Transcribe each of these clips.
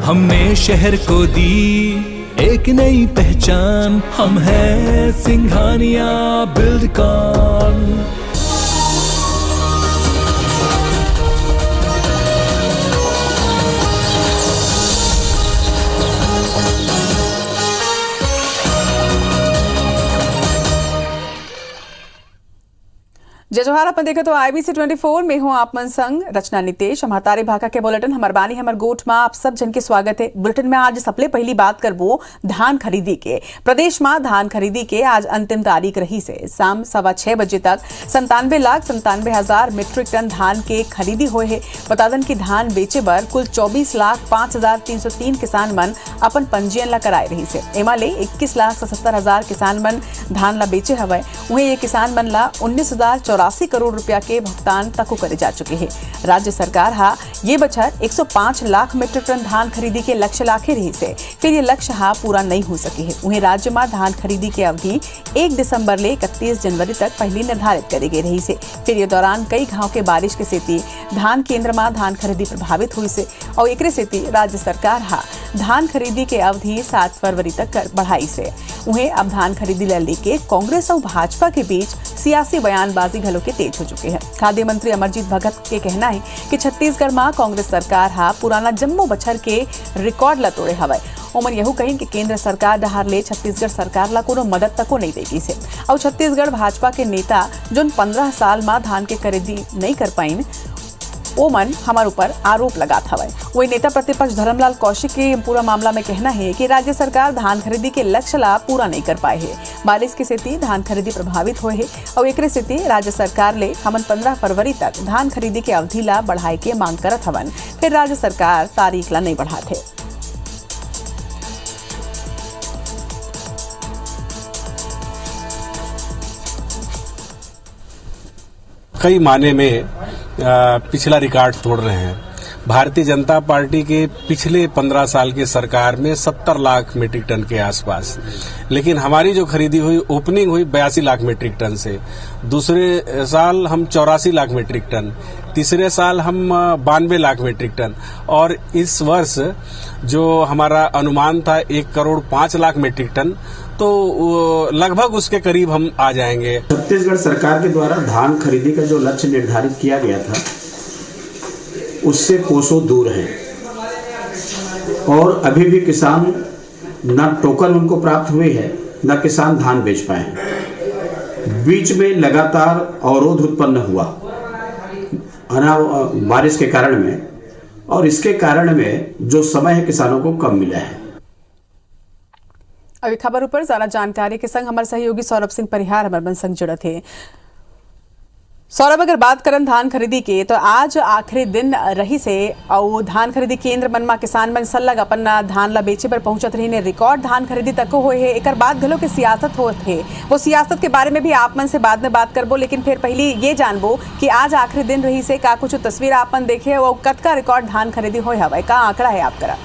हमने शहर को दी एक नई पहचान, हम हैं सिंघानिया बिल्डकॉन। जय जोहार। अपन देखे तो IBC 24 में हूं आप मन संग रचना नितेश। हमारे तारे भाका के बुलेटिन हमार बानी हमार गोठ में आप सब जन के स्वागत है। बुलेटिन में आज सबले पहली बात करबो धान खरीदी के। प्रदेश में धान खरीदी के आज अंतिम तारीख रही से शाम 6:15 बजे तक 97,97,000 मीट्रिक टन धान के खरीदी हुए है। बता दें कि धान बेचे बर कुल 24,05,303 किसान मन अपन पंजीयन ला कराए रही से। एमा ले 21,77,000 किसान मन धान ला बेचे हवे। वहीं ये किसान मन ला 19,084 करोड़ रुपया के भुगतान तक करे जा चुके हैं। राज्य सरकार हा ये बछर 105 लाख मीट्रिक टन धान खरीदी के लक्ष्य लाखे रही से, फिर ये लक्ष्य हा पूरा नहीं हो सके है। वहीं राज्य में धान खरीदी की अवधि 1 दिसंबर ले 31 जनवरी तक पहले निर्धारित करी गई रही से। फिर ये दौरान कई घाव के बारिश के सेती धान केंद्र में धान खरीदी प्रभावित हुई से और एकरे सेती राज्य सरकार हा धान खरीदी के अवधि 7 फरवरी तक बढ़ाई से। वहीं अब धान खरीदी ला लेके कांग्रेस और भाजपा के बीच सियासी बयानबाजी घलो के तेज हो चुके हैं। खाद्य मंत्री अमरजीत भगत के कहना है कि छत्तीसगढ़ में कांग्रेस सरकार हा पुराना जम्मू बछर के रिकॉर्ड ला तोड़े हवे। ओमन यहू कही कि केंद्र सरकार डहार ले छत्तीसगढ़ सरकार ला कोनो मदद तको नहीं देगी से। और छत्तीसगढ़ भाजपा के नेता जो 15 साल में धान के खरीदी नहीं कर पाइन ओमन हमारे ऊपर आरोप लगाता हवे। वही नेता प्रतिपक्ष धर्मलाल कौशिक के पूरा मामला में कहना है कि राज्य सरकार धान खरीदी के लक्ष्य ला पूरा नहीं कर पाए है। बारिश की स्थिति धान खरीदी प्रभावित हुए है और एक स्थिति राज्य सरकार ले हमन 15 फरवरी तक धान खरीदी के अवधि ला बढ़ाए के मांग करत हवन। फिर राज्य सरकार तारीख ला नहीं बढ़ाते। कई माने में पिछला रिकॉर्ड तोड़ रहे हैं। भारतीय जनता पार्टी के पिछले 15 साल के सरकार में 70 लाख मीट्रिक टन के आसपास, लेकिन हमारी जो खरीदी हुई ओपनिंग हुई 82 लाख मीट्रिक टन से। दूसरे साल हम 84 लाख मीट्रिक टन, तीसरे साल हम 92 लाख मीट्रिक टन और इस वर्ष जो हमारा अनुमान था 1,05,00,000 मीट्रिक टन, तो लगभग उसके करीब हम आ जाएंगे। छत्तीसगढ़ सरकार के द्वारा धान खरीदी का जो लक्ष्य निर्धारित किया गया था उससे कोसों दूर है और अभी भी किसान न टोकन उनको प्राप्त हुए है न किसान धान बेच पाए हैं। बीच में लगातार अवरोध उत्पन्न हुआ बारिश के कारण में और इसके कारण में जो समय है किसानों को कम मिला है। अभी खबर ऊपर ज्यादा जानकारी के संग हमारे सहयोगी सौरभ सिंह परिहार हमारे मन संग जुड़े थे। सौरभ, अगर बात करें धान खरीदी के तो आज आखिरी दिन रही से और धान खरीदी केंद्र मन में किसान मन सलग अपन धान ला बेचे पर पहुंचत रही ने। रिकॉर्ड धान खरीदी तक हुए है। एक बाद घलो के सियासत होत है, वो सियासत के बारे में भी आप मन से बाद में बात करबो, लेकिन फिर पहले ये जानबो कि आज आखिरी दिन रही से का कुछ तस्वीर आपन देखे वो कतका रिकॉर्ड धान खरीदी होए हवे, का आंकड़ा है आपका?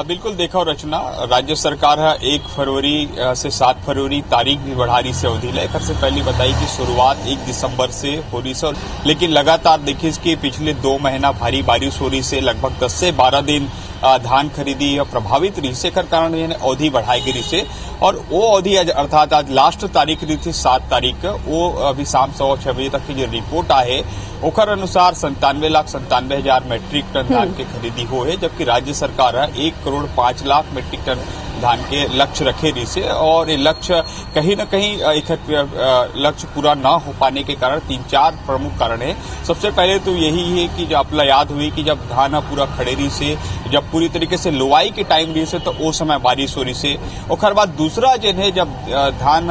बिल्कुल देखा रचना, राज्य सरकार 1 फरवरी से 7 फरवरी तारीख भी बढ़ा रही से अवधि ला। से पहले बताई कि शुरुआत 1 दिसंबर से हो रही से, लेकिन लगातार देखिए कि पिछले 2 महीना भारी बारिश हो रही से लगभग 10 से 12 दिन धान खरीदी प्रभावित रही से कारण अवधि बढ़ाई गई से। और वो अवधि अर्थात आज लास्ट तारीख रही थी 7 तारीख, वो अभी शाम 6:15 बजे तक की जो रिपोर्ट आहे ओकर अनुसार 97,97,000 मीट्रिक टन धान के खरीदी हो है, जबकि राज्य सरकार 1,05,00,000 मीट्रिक टन धान के लक्ष्य रखे रही से। और ये लक्ष्य कहीं न कहीं एक लक्ष्य पूरा न हो पाने के कारण 3-4 प्रमुख कारण है। सबसे पहले तो यही है कि जब आपला याद हुई कि जब धान पूरा खड़े रही से, जब पूरी तरीके से लुवाई के टाइम रही से तो वो समय बारिश हो रही से। और बाद दूसरा जो है जब धान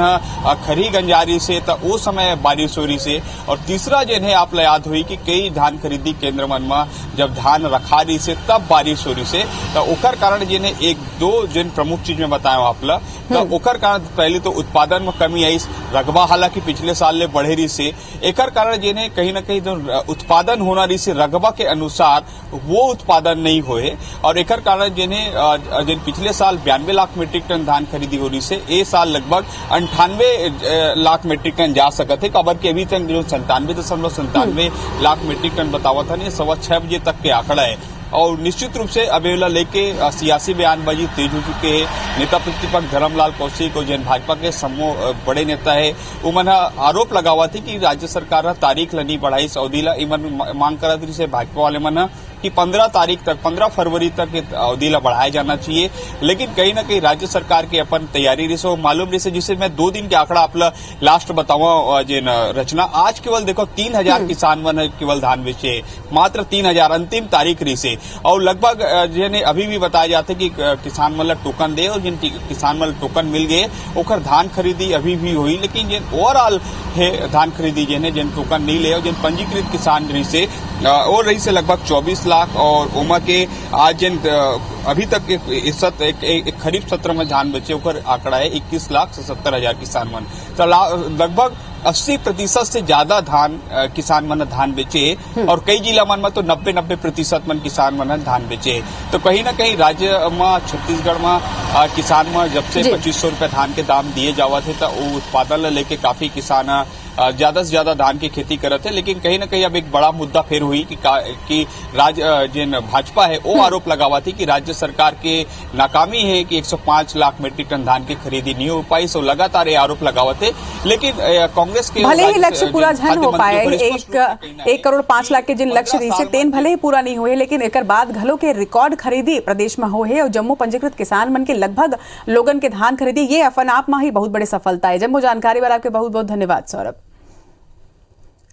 खरी गंजारी से तो वो समय बारिश हो रही से। और तीसरा जो है आपला याद हुई कि कई धान खरीदी केंद्र मन में जब धान रखा रही से तब बारिश हो रही से, तो ओकर कारण जो है 1-2 जिन प्रमुख प्रमुख चीज में बताया आपला तो ओकर कारण पहले तो उत्पादन में कमी आई, रकबा हालांकि पिछले साल ले बढ़े रही से एकर कारण जिन्हें कहीं ना कहीं जो उत्पादन होना रही से रकबा के अनुसार वो उत्पादन नहीं होए और एकर कारण जिन्हें पिछले साल 92 लाख मीट्रिक टन धान खरीदी हो रही से ए साल लगभग 98 लाख मीट्रिक टन जा सकते है। खबर के अभी तक जो 97.97 लाख मीट्रिक टन बतावा था नहीं 6:15 बजे तक के आंकड़ा है और निश्चित रूप से अबेला लेके सियासी बयानबाजी तेज हो चुके हैं। नेता प्रतिपक्ष धर्मलाल कौशिक और जन भाजपा के समूह बड़े नेता है उमन आरोप लगावा थी कि राज्य सरकार तारीख ला नहीं बढ़ाई अवधि ला इमन मांग करा थी से भाजपा वाले मन कि 15 फरवरी तक अवधि ला बढ़ाया जाना चाहिए, लेकिन कहीं ना कहीं राज्य सरकार के अपन तैयारी रही से मालूम रही से जिसे मैं 2 दिन के आंकड़ा आप लास्ट बतावा जिन रचना आज केवल देखो 3000 किसान मन केवल धान बेचे, मात्र 3000 अंतिम तारीख रही से और लगभग जिन्हें अभी भी बताया जाते कि किसान मन टोकन दे और जिन किसान मन टोकन मिल गए ओकर धान खरीदी अभी भी हुई, लेकिन जिन ओवरऑल है धान खरीदी जिन टोकन नहीं ले और जिन पंजीकृत किसान रही से और रही से लगभग 24 लाख और उमा के आज जिन अभी तक एक खरीफ सत्र में धान बचे ओकर आंकड़ा है 21,77,000 किसान मन, तो लगभग 80% से ज्यादा धान किसान मन धान बेचे और कई जिला मन में तो 90% मन किसान मन धान बेचे। तो कहीं ना कहीं राज्य में छत्तीसगढ़ में किसान में जब से 2500 रुपए धान के दाम दिए जावा थे तो वो उत्पादन लेके काफी किसान ज्यादा से ज्यादा धान की खेती करते हैं, लेकिन कहीं ना कहीं अब एक बड़ा मुद्दा फिर हुई कि जिन भाजपा है वो आरोप लगावा थी कि राज्य सरकार के नाकामी है कि 105 लाख मीट्रिक टन धान की खरीदी नहीं हो पाई, सो लगातार ये आरोप लगावते, लेकिन कांग्रेस के भले ही लक्ष्य पूरा झन हो पाए 1 करोड़ 5 लाख के जिन लक्ष्य रही से तेन भले ही पूरा नहीं हुए, लेकिन एक बाद घलो के रिकॉर्ड खरीदी प्रदेश में हो है और जम्मू पंजीकृत किसान मन के लगभग लोगन के धान खरीदी ये अपन आप में ही बहुत बड़ी सफलता है। जम्मू जानकारी बार आपके बहुत बहुत धन्यवाद सौरभ।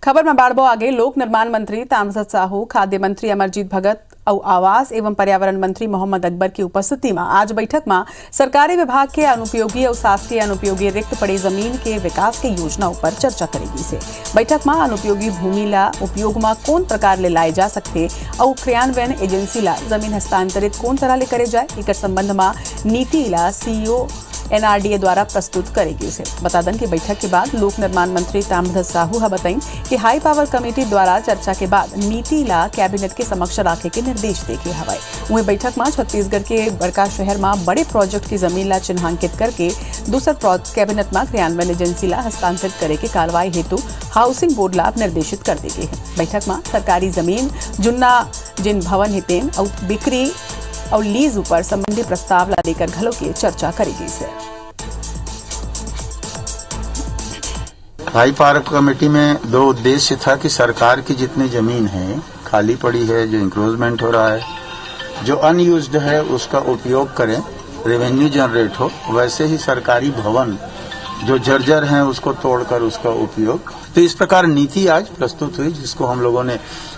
खबर में बाढ़ आगे लोक निर्माण मंत्री ताम्रध्वज साहू, खाद्य मंत्री अमरजीत भगत और आवास एवं पर्यावरण मंत्री मोहम्मद अकबर की उपस्थिति में आज बैठक में सरकारी विभाग के अनुपयोगी और शासकीय अनुपयोगी रिक्त पड़ी जमीन के विकास के योजना पर चर्चा करेगी से बैठक में अनुपयोगी भूमि ला उपयोग में कौन प्रकार ले लाए जा सकते और क्रियान्वयन एजेंसी ला जमीन हस्तांतरित कौन तरह ले करे जाए एक संबंध में नीति ला सीईओ एनआरडीए द्वारा प्रस्तुत करेगी उसे। बता दें कि बैठक के बाद लोक निर्माण मंत्री ताम्रध्वज साहू बताई कि हाई पावर कमेटी द्वारा चर्चा के बाद नीति ला कैबिनेट के समक्ष रखे के निर्देश देखे हवाई। वही बैठक में छत्तीसगढ़ के बड़का शहर में बड़े प्रोजेक्ट की जमीन ला चिन्हांकित करके दूसर कैबिनेट में क्रियान्वयन एजेंसी ला हस्तांतरित करे के कार्रवाई हेतु हाउसिंग बोर्ड ला निर्देशित कर दी गई है। बैठक में सरकारी जमीन जुन्ना जिन भवन हितेन और बिक्री और लीज ऊपर संबंधी प्रस्ताव ला लेकर घलों की चर्चा करेगी से। हाई पावर कमेटी में 2 उद्देश्य था कि सरकार की जितनी जमीन है खाली पड़ी है, जो इंक्रोचमेंट हो रहा है, जो अनयूज्ड है उसका उपयोग करें, रेवेन्यू जनरेट हो, वैसे ही सरकारी भवन जो जर्जर हैं उसको तोड़कर उसका उपयोग। तो इस प्रकार नीति आज प्रस्तुत हुई जिसको हम लोगों ने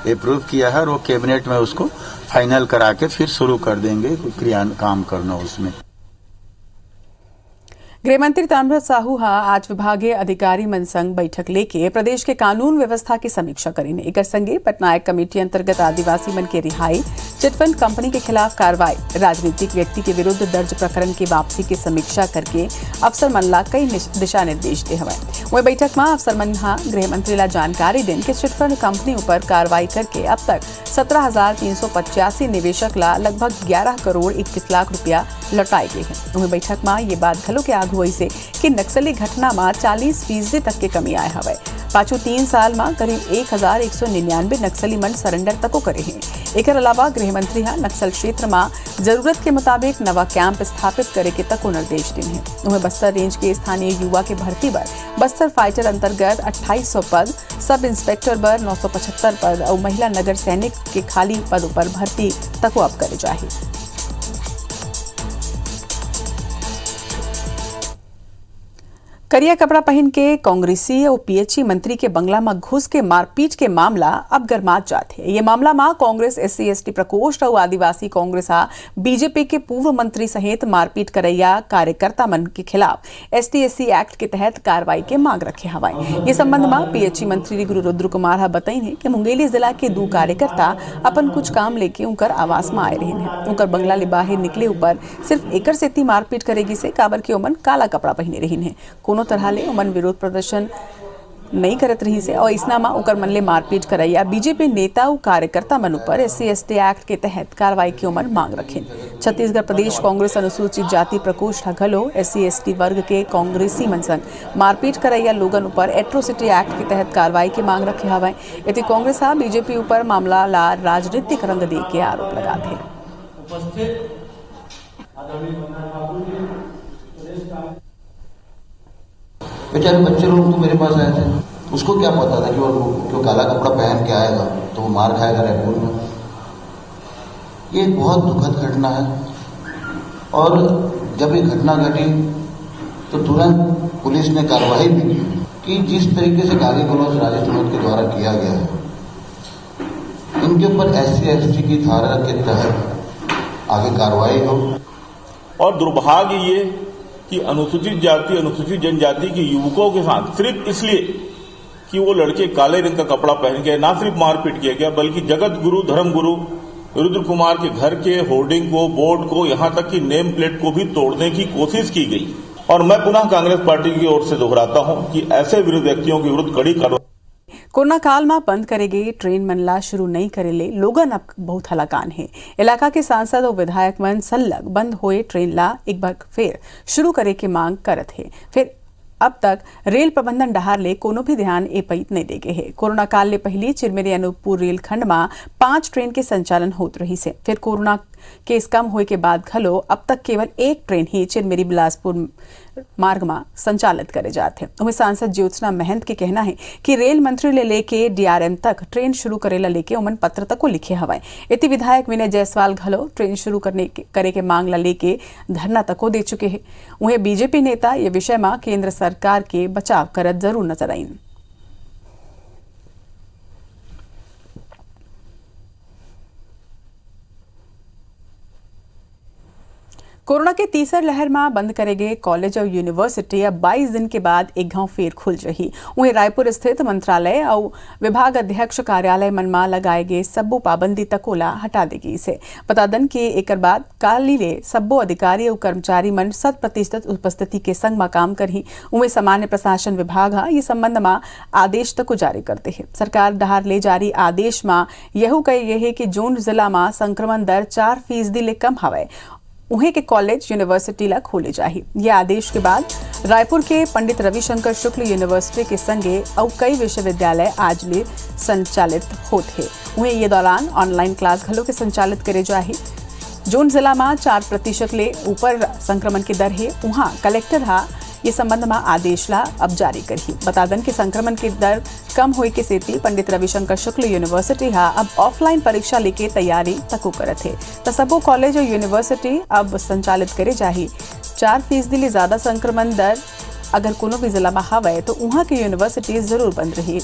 अप्रूव किया है और वो कैबिनेट में उसको फाइनल करा के फिर शुरू कर देंगे काम करना उसमें। गृहमंत्री ताम्रध्वज साहू आज विभागीय अधिकारी मन संग बैठक लेके प्रदेश के कानून व्यवस्था की समीक्षा करेंगे। एक संगे पटनायक कमेटी अंतर्गत आदिवासी मन के रिहाई, चिटफंड कंपनी के खिलाफ कार्रवाई, राजनीतिक व्यक्ति के विरुद्ध दर्ज प्रकरण की वापसी की समीक्षा करके अफसर मन ला कई दिशा निर्देश दे हवाए। वही बैठक में अफसर मन गृह मंत्री ला जानकारी दें कि चिटफंड कंपनी ऊपर कार्रवाई करके अब तक 17,385 निवेशक ला लगभग 11 करोड़ 21 लाख रुपया लौटाए गए हैं। वही बैठक में ये बात घलो के आग हुई से कि नक्सली घटना में 40% तक के कमी आए हवे। पाछू 3 साल में करीब 1199 नक्सली मन सरेंडर तको करे हैं। एक अलावा गृह मंत्री नक्सल क्षेत्र में जरूरत के मुताबिक नवा कैंप स्थापित करे के तको निर्देश दिए हैं। उन्हें बस्तर रेंज के स्थानीय युवा के भर्ती पर बस्तर फाइटर अंतर्गत 2800 पद, सब इंस्पेक्टर पर 975 पद और महिला नगर सैनिक के खाली पदों पर भर्ती तको अब करे जाए। करिया कपड़ा पहन के कांग्रेसी और पीएचई मंत्री के बंगला में घुस के मारपीट के मामला अब गरमात जाते है। ये मामला में कांग्रेस SC/ST प्रकोष्ठ और आदिवासी कांग्रेस बीजेपी के पूर्व मंत्री सहित मारपीट करैया कार्यकर्ता मन के खिलाफ ST/SC एक्ट के तहत कार्रवाई के मांग रखे हवाए। ये संबंध में पीएचई मंत्री गुरु रुद्र कुमार बताई है कि मुंगेली जिला के 2 कार्यकर्ता अपन कुछ काम लेके उनकर आवास में आए रहे हैं। उनकर बंगला ले बाहर निकले ऊपर सिर्फ एकर सेती मारपीट करेगी से काबर के ओमन काला कपड़ा पहने रही है। कोनो तरह ले उमन विरोध प्रदर्शन नहीं करत रही से और इसनामा उकर मन ले मारपीट करैया बीजेपी नेता और कार्यकर्ता मन ऊपर SC/ST एक्ट के तहत कार्रवाई के उमन मांग रखे। छत्तीसगढ़ प्रदेश कांग्रेस अनुसूचित जाति प्रकोष्ठ घलो SC/ST वर्ग के कांग्रेसी मन संग मारपीट करैया लोगन ऊपर एट्रोसिटी एक्ट के तहत कार्रवाई के मांग रखे हवाए। यदि कांग्रेस बीजेपी ऊपर मामला ला राजनीतिक रंग दे के आरोप लगाते हैं। बेचारे बच्चे लोग तो मेरे पास आए थे, उसको क्या पता था कि वो काला कपड़ा पहन के आएगा तो वो मार खाएगा रायपुर में। ये एक बहुत दुखद घटना है और जब ये घटना घटी तो तुरंत पुलिस ने कार्रवाई भी की कि जिस तरीके से गाली गलौज राजेश टोनर के द्वारा किया गया है, इनके ऊपर SC/ST की धारा के तहत आगे कार्रवाई हो। और दुर्भाग्य ये कि अनुसूचित जाति अनुसूचित जनजाति के युवकों के साथ सिर्फ इसलिए कि वो लड़के काले रंग का कपड़ा पहन के ना सिर्फ मारपीट किया गया बल्कि जगत गुरु धर्म गुरु रुद्र कुमार के घर के होर्डिंग को, बोर्ड को, यहां तक कि नेम प्लेट को भी तोड़ने की कोशिश की गई। और मैं पुनः कांग्रेस पार्टी की ओर से दोहराता हूं कि ऐसे विरोध व्यक्तियों के विरुद्ध कड़ी कार्रवाई। कोरोना काल में बंद करेगे ट्रेन मनला शुरू नहीं करेले लोगन अब बहुत हलाकान है। इलाका के सांसद और विधायक मन सल्लग बंद हुए ट्रेन ला एक बार फिर शुरू करे के मांग करत है। फिर अब तक रेल प्रबंधन डहार ले कोनो भी ध्यान ए पईत नहीं देगे है। कोरोना काल ले पहली चिरमिरी अनूपपुर रेलखंड में 5 ट्रेन के संचालन होत रही से। फिर कोरोना केस कम होए के बाद घलो अब तक केवल 1 ट्रेन ही चिरमिरी बिलासपुर मार्ग में संचालित करे जाते हैं। वहीं सांसद ज्योत्सना महंत के कहना है कि रेल मंत्री ले लेके DRM तक ट्रेन शुरू करेला लेके उमन पत्र तक को लिखे हवाए। इति विधायक विनय जायसवाल घलो ट्रेन शुरू करे के मांग ला लेके धरना तक को दे चुके हैं। वहीं बीजेपी नेता ये विषय में केंद्र सरकार के बचाव करत जरूर नजर आईन। कोरोना के तीसर लहर में बंद करेगे कॉलेज और यूनिवर्सिटी अब 22 दिन के बाद एक घाव फेर खुल रही। वहीं रायपुर स्थित मंत्रालय और विभाग अध्यक्ष कार्यालय मन में लगाए गए सब्बो पाबंदी तकोला हटा देगी इसे। बता दन कि एक बाद काली ले सब्बो अधिकारी और कर्मचारी मन 100% उपस्थिति के संग में काम करही। उमें सामान्य प्रशासन विभाग ये संबंध में आदेश तक जारी करते हैं। सरकार डहार ले जारी आदेश में यह कही है कि जोन जिला में संक्रमण दर 4% ले कम हवे उन्हें के कॉलेज यूनिवर्सिटी ला खोले जाही। यह आदेश के बाद रायपुर के पंडित रविशंकर शुक्ल यूनिवर्सिटी के संगे और कई विश्वविद्यालय आज ले संचालित होते हैं। उन्हें ये दौरान ऑनलाइन क्लास घलों के संचालित करे जाही। जोन जिला में 4% ले ऊपर संक्रमण की दर है वहाँ कलेक्टर ये संबंध में आदेश ला अब जारी करी। बता दन कि संक्रमण की दर कम होए के सेती पंडित रविशंकर शुक्ल यूनिवर्सिटी अब ऑफलाइन परीक्षा लेके तैयारी तको करत है। तो सबो कॉलेज और यूनिवर्सिटी अब संचालित करे जाही। 4% ले ज्यादा संक्रमण दर अगर कोनो भी जिला में हवे तो वहाँ की यूनिवर्सिटी जरूर बंद रही।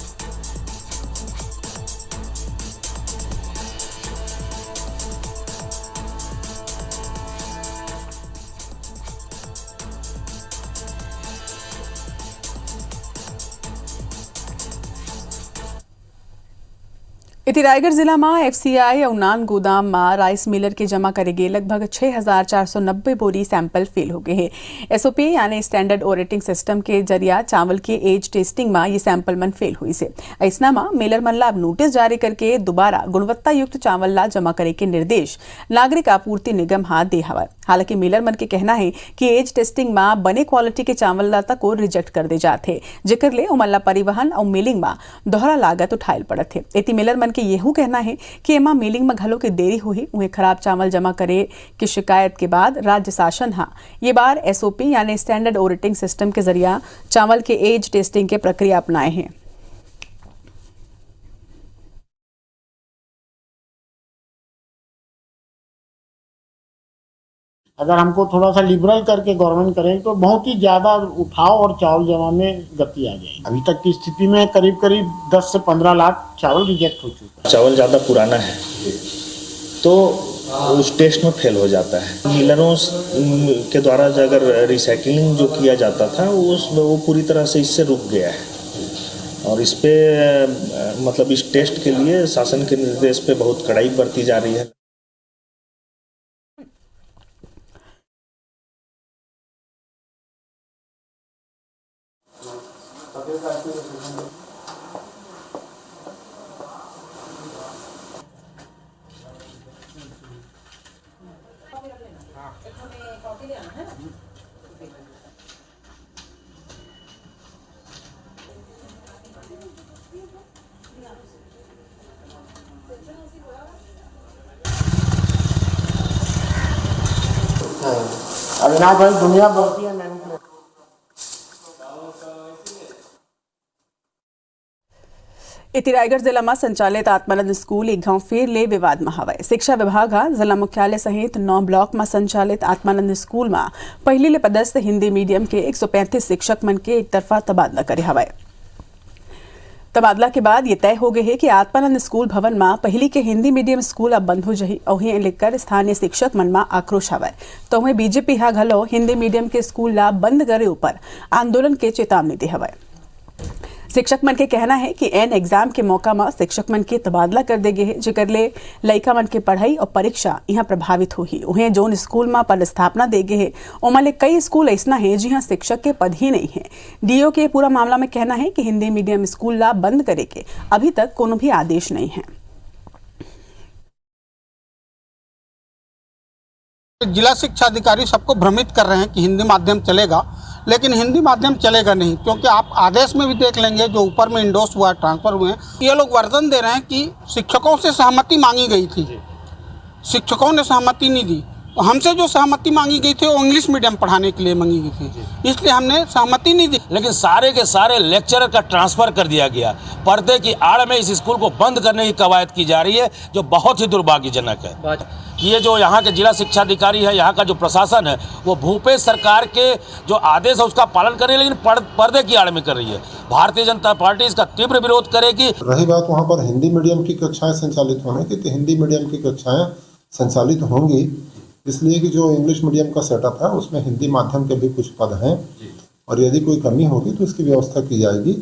इति रायगढ़ जिला में FCI और नान गोदाम में राइस मिलर के जमा करेगे लगभग 6,490 बोरी सैंपल फेल हो गए हैं। SOP यानी स्टैंडर्ड ऑपरेटिंग सिस्टम के जरिया चावल के एज टेस्टिंग में ये सैंपल मन फेल हुई से। ऐसना में मिलर मन ला नोटिस जारी करके दोबारा गुणवत्ता युक्त चावल ला जमा करे के निर्देश नागरिक आपूर्ति निगम दे हवा। हालांकि मिलर मन के कहना है कि एज टेस्टिंग में बने क्वालिटी के चावल ला तक को रिजेक्ट कर दे जाते जिक्र ले उमल्ला परिवहन और मिलिंग में दोहरा लागत उठायल पड़त है। इति मिलर मन के यहू कहना है कि एमा मिलिंग में घलों के देरी हुई उन्हें खराब चावल जमा करे की शिकायत के बाद राज्य शासन ये बार SOP यानी स्टैंडर्ड ऑपरेटिंग सिस्टम के जरिया चावल के एज टेस्टिंग के प्रक्रिया अपनाए हैं। अगर हमको थोड़ा सा लिबरल करके गवर्नमेंट करें तो बहुत ही ज़्यादा उठाव और चावल जमा में गति आ जाएगी। अभी तक की स्थिति में करीब करीब 10 से 15 लाख चावल रिजेक्ट हो चुका है। चावल ज़्यादा पुराना है तो उस टेस्ट में फेल हो जाता है। मिलरों के द्वारा अगर रिसाइकलिंग जो किया जाता था वो पूरी तरह से इससे रुक गया है और इस पे मतलब इस टेस्ट के लिए शासन के निर्देश पे बहुत कड़ाई बरती जा रही है। अविनाश भाई दुनिया बढ़ती है मैनिपुलेट। इति रायगढ़ जिला में संचालित आत्मानंद स्कूल एक गांव फेर ले विवाद में हवाए। शिक्षा विभाग जिला मुख्यालय सहित 9 ब्लॉक में संचालित आत्मानंद स्कूल में पहली ले पदस्थ हिंदी मीडियम के 135 शिक्षक मन के एक तरफा तबादला करे हवाए। तबादला के बाद ये तय हो गए है कि आत्मानंद स्कूल भवन में पहली के हिंदी मीडियम स्कूल अब बंद हो जाही और लेकर स्थानीय शिक्षक मन में आक्रोश हवाए। तो वहीं बीजेपी घलो हिंदी मीडियम के स्कूल ला बंद करे ऊपर आंदोलन के चेतावनी दी हवाए। शिक्षक मन के कहना है कि एन एग्जाम के मौका में शिक्षक मन के तबादला कर दे गए जेकर ले लइका मन के पढ़ाई और परीक्षा यहाँ प्रभावित होही। उन्हें जोन स्कूल में पद स्थापना दे गए है ओमा ले कई स्कूल ऐसा है जहाँ शिक्षक के पद ही नहीं है। डीओ के पूरा मामला में कहना है कि हिंदी मीडियम स्कूल ला बंद करे के अभी तक कोनो भी आदेश नहीं है। जिला शिक्षा अधिकारी सबको भ्रमित कर रहे हैं कि हिंदी माध्यम चलेगा, लेकिन हिंदी माध्यम चलेगा नहीं, क्योंकि आप आदेश में भी देख लेंगे जो ऊपर में इंडोर्स हुआ ट्रांसफर हुए हैं, ये लोग वर्जन दे रहे हैं कि शिक्षकों से सहमति मांगी गई थी, शिक्षकों ने सहमति नहीं दी। हमसे जो सहमति मांगी गई थी वो इंग्लिश मीडियम पढ़ाने के लिए मांगी गई थी, इसलिए हमने सहमति नहीं दी। लेकिन सारे के सारे लेक्चरर का ट्रांसफर कर दिया गया। पर्दे की आड़ में इस स्कूल को बंद करने की कवायद की जा रही है, जो बहुत ही दुर्भाग्यजनक है। ये जो यहाँ के जिला शिक्षा अधिकारी है, यहाँ का जो प्रशासन है, वो भूपेश सरकार के जो आदेश है उसका पालन कर रही है, लेकिन पर्दे की आड़ में कर रही है। भारतीय जनता पार्टी इसका तीव्र विरोध करेगी। रही बात वहाँ पर हिंदी मीडियम की कक्षाएं संचालित होने की, तो हिंदी मीडियम की कक्षाएं संचालित होंगी, इसलिए कि जो इंग्लिश मीडियम का सेटअप है उसमें हिंदी माध्यम के भी कुछ पद हैं और यदि कोई कमी होगी तो इसकी व्यवस्था की जाएगी।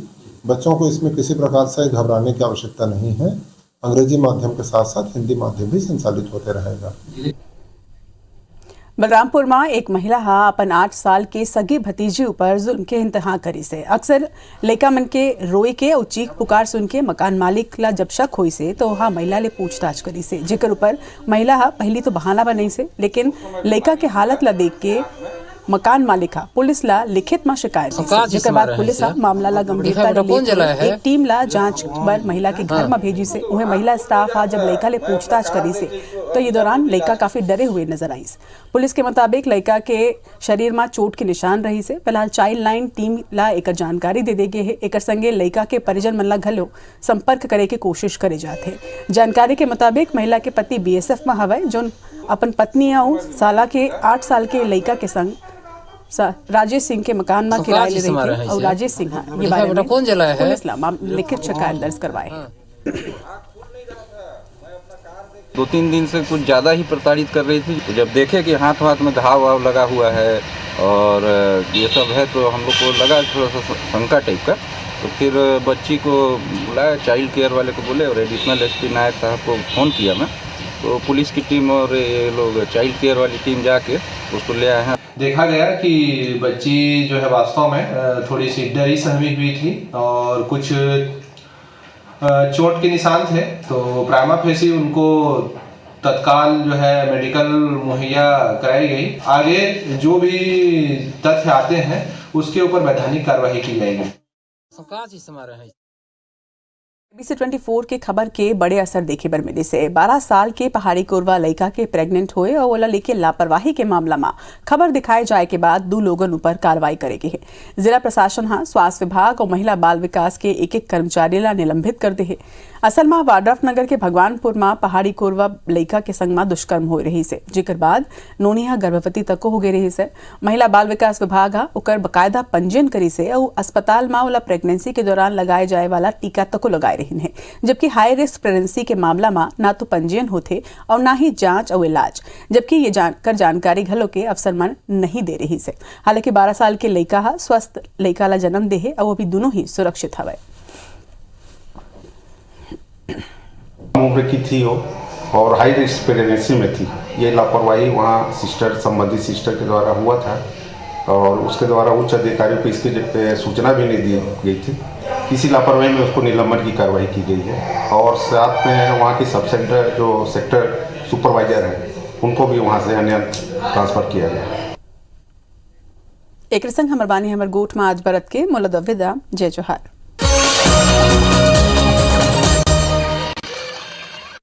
बच्चों को इसमें किसी प्रकार से घबराने की आवश्यकता नहीं है। अंग्रेजी माध्यम के साथ साथ हिंदी माध्यम भी संचालित होते रहेगा। बलरामपुर में एक महिला अपन 8 साल के सगे भतीजे ऊपर जुल्म के इंतहा करी से। अक्सर लड़का मन के रोए के और चीख पुकार सुन के मकान मालिक ला जब शक हुई से तो महिला ले पूछताछ करी से, जेकर ऊपर महिला पहली तो बहाना बनाई से, लेकिन लड़का के हालत ला देख के मकान मालिक पुलिस ला लिखित में शिकायत दी, जेकर बाद पुलिस मामला ला गंभीरता ले एक टीम ला जांच पर महिला के घर में भेजी से। वह महिला स्टाफ जब लड़का ले पूछताछ करी से तो ये दौरान लड़का काफी डरे हुए नजर आई। पुलिस के मुताबिक लड़का के शरीर में चोट के निशान रही से। फिलहाल चाइल्ड लाइन टीम ला एक जानकारी दे गए है। एक संगे लड़का के परिजन मन ला घलो संपर्क करे के कोशिश करे जाते। जानकारी के मुताबिक महिला के पति BSF में हवे, जो अपन पत्नी और साला के 8 साल के लड़का के संग राजेश सिंह के मकान में किराए ले रही थी और राजेश सिंह ये बारे में पुलिस ला लिखित शिकायत दर्ज करवाए है। 2-3 दिन से कुछ ज़्यादा ही प्रताड़ित कर रही थी। तो जब देखे कि हाथ में घाव वाव लगा हुआ है और ये सब है तो हम लोग को लगा थोड़ा सा शंका टाइप का। तो फिर बच्ची को बुलाया, चाइल्ड केयर वाले को बोले और एडिशनल SP नायक साहब को फ़ोन किया मैं। तो पुलिस की टीम और ये लोग चाइल्ड केयर वाली टीम जाके उसको ले आए हैं। देखा गया कि बच्ची जो है वास्तव में थोड़ी सी डरी सहमी हुई थी और कुछ चोट के निशान थे। तो प्राइमा फेसी उनको तत्काल जो है मेडिकल मुहैया कराई गई। आगे जो भी तथ्य आते हैं उसके ऊपर वैधानिक कार्रवाई की जाएगी। ABC 24 के खबर के बड़े असर देखे बर मिले से 12 साल के पहाड़ी कोरवा लड़का के प्रेग्नेंट हुए और ओला लेके लापरवाही के मामला में खबर दिखाए जाए के बाद 2 लोगन ऊपर कार्रवाई करेगी है। जिला प्रशासन हाँ स्वास्थ्य विभाग और महिला बाल विकास के एक कर्मचारी ला निलंबित कर दे है। असल में वाड्रफ नगर के भगवानपुर में पहाड़ी कोरवा लड़का के संग में दुष्कर्म हो रही से, जेकर बाद नोनिया गर्भवती तक हो गई रही से। महिला बाल विकास विभाग ओकर बकायदा पंजीयन करी से और अस्पताल में ओला प्रेगनेंसी के दौरान लगाए जाए वाला टीका तक लगाए रही है, जबकि हाई रिस्क प्रेगनेंसी के मामला में ना तो पंजीयन होते और ना ही जांच और इलाज, जबकि ये जानकारी घलो के अफसर मन नहीं दे रही से। हालांकि 12 साल के लड़का स्वस्थ लड़का ला जन्म दे है और अभी दोनों ही सुरक्षित हवे। उम्र की थी वो और हाई रिस्क प्रेगनेंसी में थी। ये लापरवाही वहाँ संबंधित सिस्टर के द्वारा हुआ था और उसके द्वारा उच्च अधिकारियों को इसकी सूचना भी नहीं दी गई थी। इसी लापरवाही में उसको निलंबन की कार्रवाई की गई है और साथ में वहाँ की सब सेंटर जो सेक्टर सुपरवाइजर हैं उनको भी वहाँ से अन्य ट्रांसफर किया गया। एक संग हमर बानी हमर गोठ में आज बरत के मोलद विदा। जय जोहार।